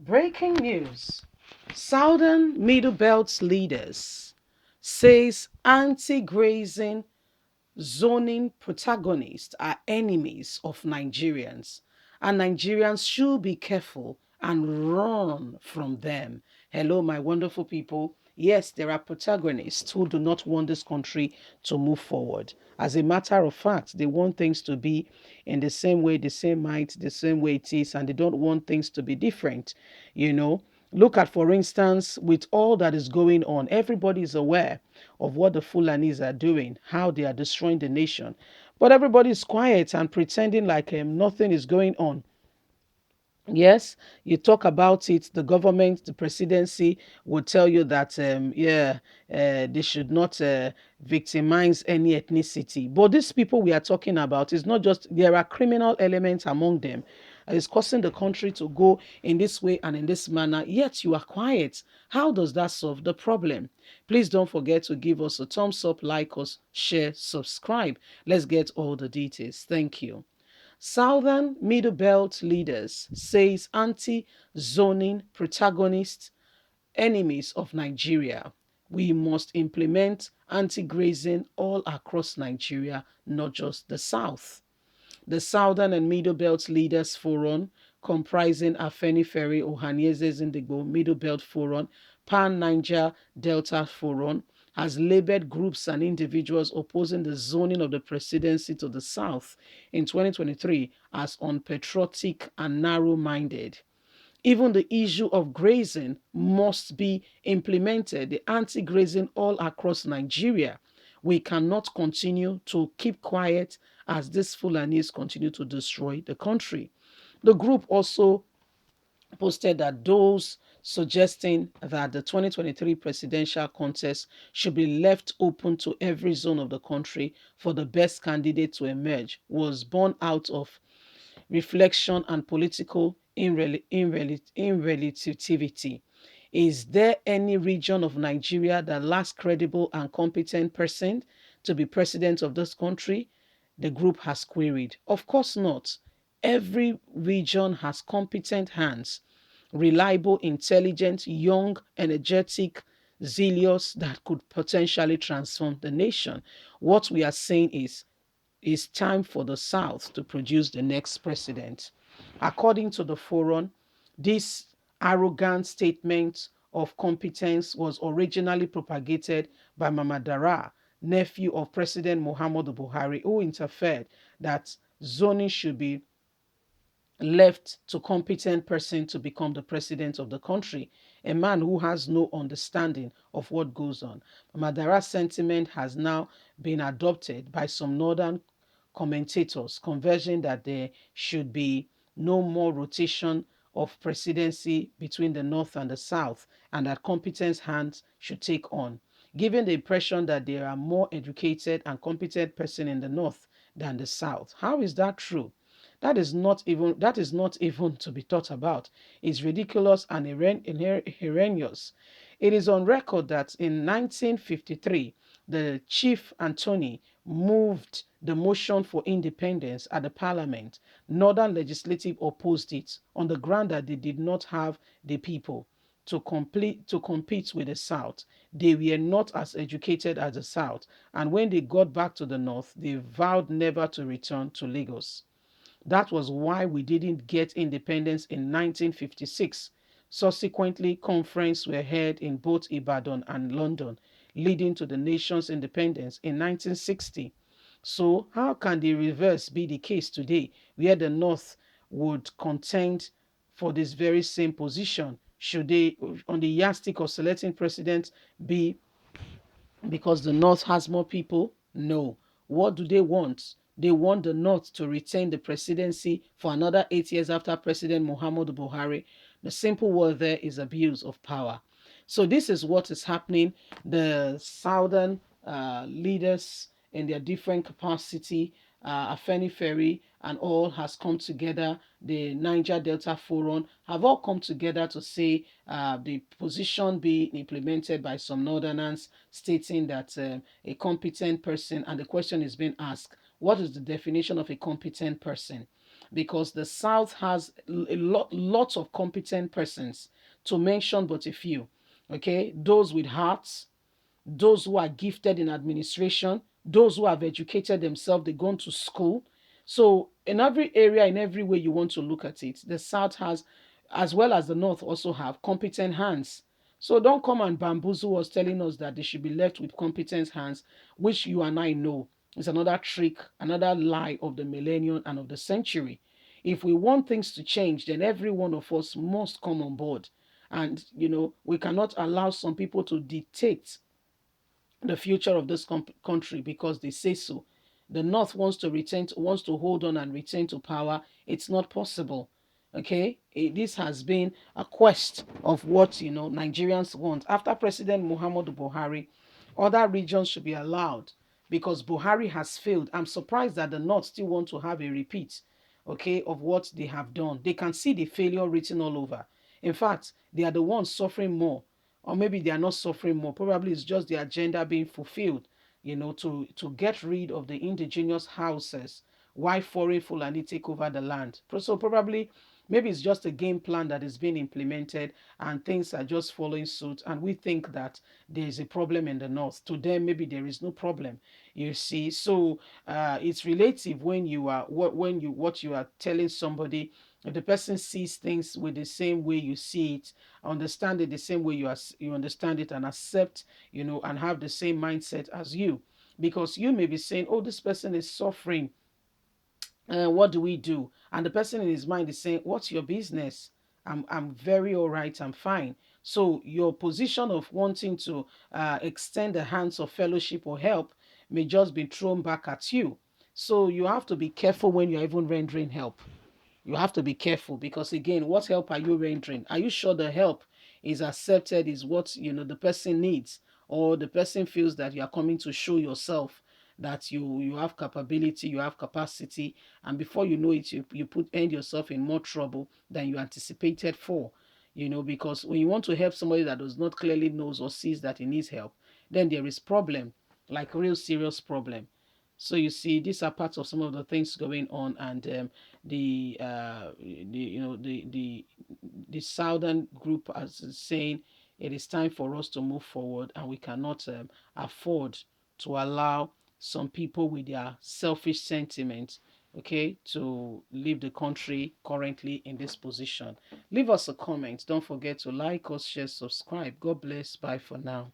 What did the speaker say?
Breaking news. Southern Middle Belt leaders says anti-grazing zoning protagonists are enemies of Nigerians, and Nigerians should be careful and run from them. Hello, my wonderful people. Yes, there are protagonists who do not want this country to move forward. As a matter of fact, they want things to be in the same way, the same might, the same way it is, and they don't want things to be different. You know, look at, for instance, with all that is going on, everybody is aware of what the Fulanis are doing, how they are destroying the nation. But everybody is quiet and pretending like nothing is going on. Yes, you talk about it, the government, the presidency will tell you that, they should not victimize any ethnicity. But these people we are talking about is not just, there are criminal elements among them. It's causing the country to go in this way and in this manner, yet you are quiet. How does that solve the problem? Please don't forget to give us a thumbs up, like us, share, subscribe. Let's get all the details. Thank you. Southern Middle Belt leaders says anti-zoning protagonists, enemies of Nigeria. We must implement anti-grazing all across Nigeria, not just the South. The Southern and Middle Belt Leaders Forum, comprising Afenifere Ohanieze Zindigbo Middle Belt Forum, Pan Niger Delta Forum, has labeled groups and individuals opposing the zoning of the presidency to the South in 2023 as unpatriotic and narrow-minded. Even the issue of grazing must be implemented, the anti-grazing all across Nigeria. We cannot continue to keep quiet as these Fulanis continue to destroy the country. The group also posted that those suggesting that the 2023 presidential contest should be left open to every zone of the country for the best candidate to emerge was born out of reflection and political irrelativity. Is there any region of Nigeria that lacks credible and competent person to be president of this country? The group has queried. Of course not. Every region has competent hands, reliable, intelligent, young, energetic, zealous that could potentially transform the nation. What we are saying is it's time for the South to produce the next president. According to the forum, this arrogant statement of competence was originally propagated by Mama Dara, nephew of President Muhammadu Buhari, who interfered that zoning should be left to competent person to become the president of the country, a man who has no understanding of what goes on. Madara's sentiment has now been adopted by some northern commentators, converging that there should be no more rotation of presidency between the north and the south, and that competent hands should take on, giving the impression that there are more educated and competent person in the north than the south. How is that true? That is not even to be thought about. It's ridiculous and erroneous. It is on record that in 1953, the Chief Anthony moved the motion for independence at the parliament. Northern legislative opposed it on the ground that they did not have the people to compete with the South. They were not as educated as the South, and when they got back to the North, they vowed never to return to Lagos. That was why we didn't get independence in 1956. Subsequently, conferences were held in both Ibadan and London, leading to the nation's independence in 1960. So, how can the reverse be the case today, where the North would contend for this very same position? Should they, on the yardstick of selecting president, be because the North has more people? No. What do they want? They want the North to retain the presidency for another 8 years after President Muhammadu Buhari. The simple word there is abuse of power. So this is what is happening. The southern leaders in their different capacity, Afeni Ferry and all has come together. The Niger Delta Forum have all come together to say the position be implemented by some northerners, stating that a competent person, and the question is being asked, what is the definition of a competent person? because the South has lots of competent persons, to mention but a few. Okay, those with hearts, those who are gifted in administration, those who have educated themselves, they've gone to school. So, in every area, in every way you want to look at it, the South has, as well as the North, also have competent hands. So, don't come and bamboozle us telling us that they should be left with competent hands, which you and I know is another trick, another lie of the millennium and of the century. If we want things to change, then every one of us must come on board. And, we cannot allow some people to dictate the future of this country because they say so. The North wants to hold on and return to power. It's not possible. Okay, this has been a quest of what Nigerians want. After President Muhammadu Buhari, other regions should be allowed because Buhari has failed. I'm surprised that the North still want to have a repeat, okay, of what they have done. They can see the failure written all over. In fact, they are the ones suffering more, or maybe they are not suffering more. Probably it's just the agenda being fulfilled, to get rid of the indigenous houses. Why foreign Fulani take over the land? So probably, maybe it's just a game plan that is being implemented, and things are just following suit. And we think that there is a problem in the north. To them, maybe there is no problem. You see, so it's relative when you are what you are telling somebody. If the person sees things with the same way you see it, understand it the same way you understand it, and accept, and have the same mindset as you, because you may be saying, oh, this person is suffering, what do we do? And the person in his mind is saying, what's your business? I'm very all right, I'm fine. So your position of wanting to extend the hands of fellowship or help may just be thrown back at you. So you have to be careful when you're even rendering help. You have to be careful because, again, what help are you rendering? Are you sure the help is accepted, is what the person needs, or the person feels that you are coming to show yourself that you have capability, you have capacity, and before you know it, you end yourself in more trouble than you anticipated for. Because when you want to help somebody that does not clearly knows or sees that he needs help, then there is problem, like real serious problem. So you see, these are parts of some of the things going on, and the southern group as is saying it is time for us to move forward, and we cannot afford to allow some people with their selfish sentiments, okay, to leave the country currently in this position. Leave us a comment. Don't forget to like us, share, subscribe. God bless. Bye for now.